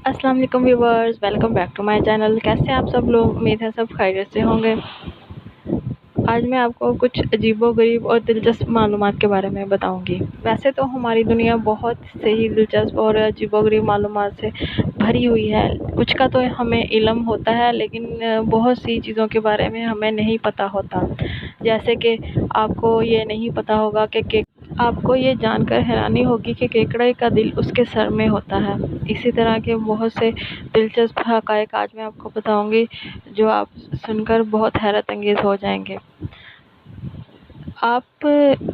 अस्सलाम वालेकुम viewers, welcome back to my channel. कैसे हैं आप सब लोग? उम्मीद है सब खैरियत से होंगे। आज मैं आपको कुछ अजीबो-गरीब और दिलचस्प मालूमात के बारे में बताऊंगी। वैसे तो हमारी दुनिया बहुत से ही दिलचस्प और अजीबो-गरीब मालूमात से भरी हुई है। कुछ का तो हमें इल्म होता है, लेकिन बहुत सी चीज़ों के बारे में हमें नहीं पता होता। जैसे कि आपको ये नहीं पता होगा कि आपको ये जानकर हैरानी होगी कि केकड़े का दिल उसके सर में होता है। इसी तरह के बहुत से दिलचस्प हक़ाइक़ आज मैं आपको बताऊंगी, जो आप सुनकर बहुत हैरत अंगेज़ हो जाएंगे। आप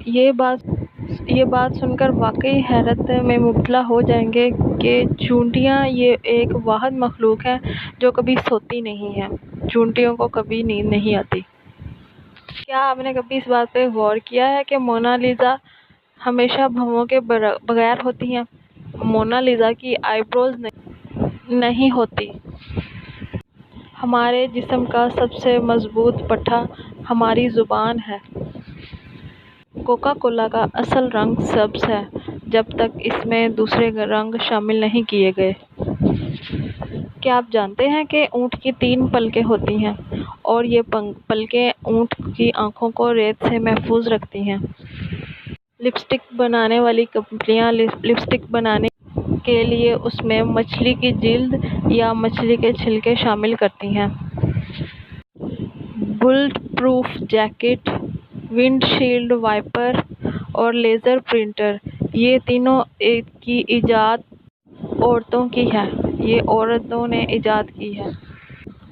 ये बात सुनकर वाकई हैरत में मुब्तला हो जाएंगे कि चूंटियाँ ये एक वाहिद मखलूक है जो कभी सोती नहीं है। चूंटियों को कभी नींद नहीं आती। क्या आपने कभी इस बात पे गौर किया है कि मोनालिसा हमेशा भौहों के बगैर होती हैं? मोनालिसा की आईब्रोज नहीं होती। हमारे जिस्म का सबसे मजबूत पट्टा हमारी ज़ुबान है। कोका कोला का असल रंग सब्ज़ है जब तक इसमें दूसरे रंग शामिल नहीं किए गए। क्या आप जानते हैं कि ऊँट की 3 पलकें होती हैं और ये पलकें ऊँट की आँखों को रेत से महफूज रखती हैं। लिपस्टिक बनाने वाली कंपनियां लिपस्टिक बनाने के लिए उसमें मछली की जिल्द या मछली के छिलके शामिल करती हैं। Bullet proof jacket, windshield wiper और लेज़र प्रिंटर, ये तीनों की ईजाद औरतों की है। ये औरतों ने ईजाद की है।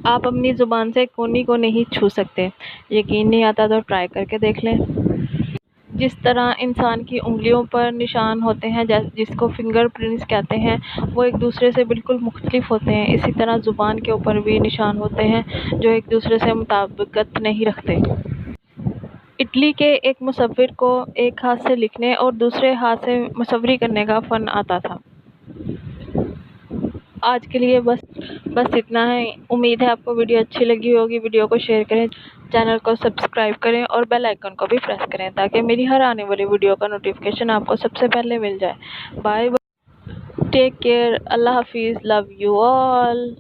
आप अपनी ज़ुबान से कोनी को नहीं छू सकते। यकीन नहीं आता तो ट्राई करके देख लें। जिस तरह इंसान की उंगलियों पर निशान होते हैं, जिसको फिंगर प्रिंट्स कहते हैं, वो एक दूसरे से बिल्कुल मुख्तलिफ होते हैं। इसी तरह ज़ुबान के ऊपर भी निशान होते हैं जो एक दूसरे से मुताबिकत नहीं रखते। इटली के एक मुसव्विर को एक हाथ से लिखने और दूसरे हाथ से मुसव्वरी करने का फ़न आता था। आज के लिए बस इतना है। उम्मीद है आपको वीडियो अच्छी लगी होगी। वीडियो को शेयर करें, चैनल को सब्सक्राइब करें और बेल आइकन को भी प्रेस करें ताकि मेरी हर आने वाली वीडियो का नोटिफिकेशन आपको सबसे पहले मिल जाए। बाय बाय, टेक केयर, अल्लाह हाफिज़, लव यू ऑल।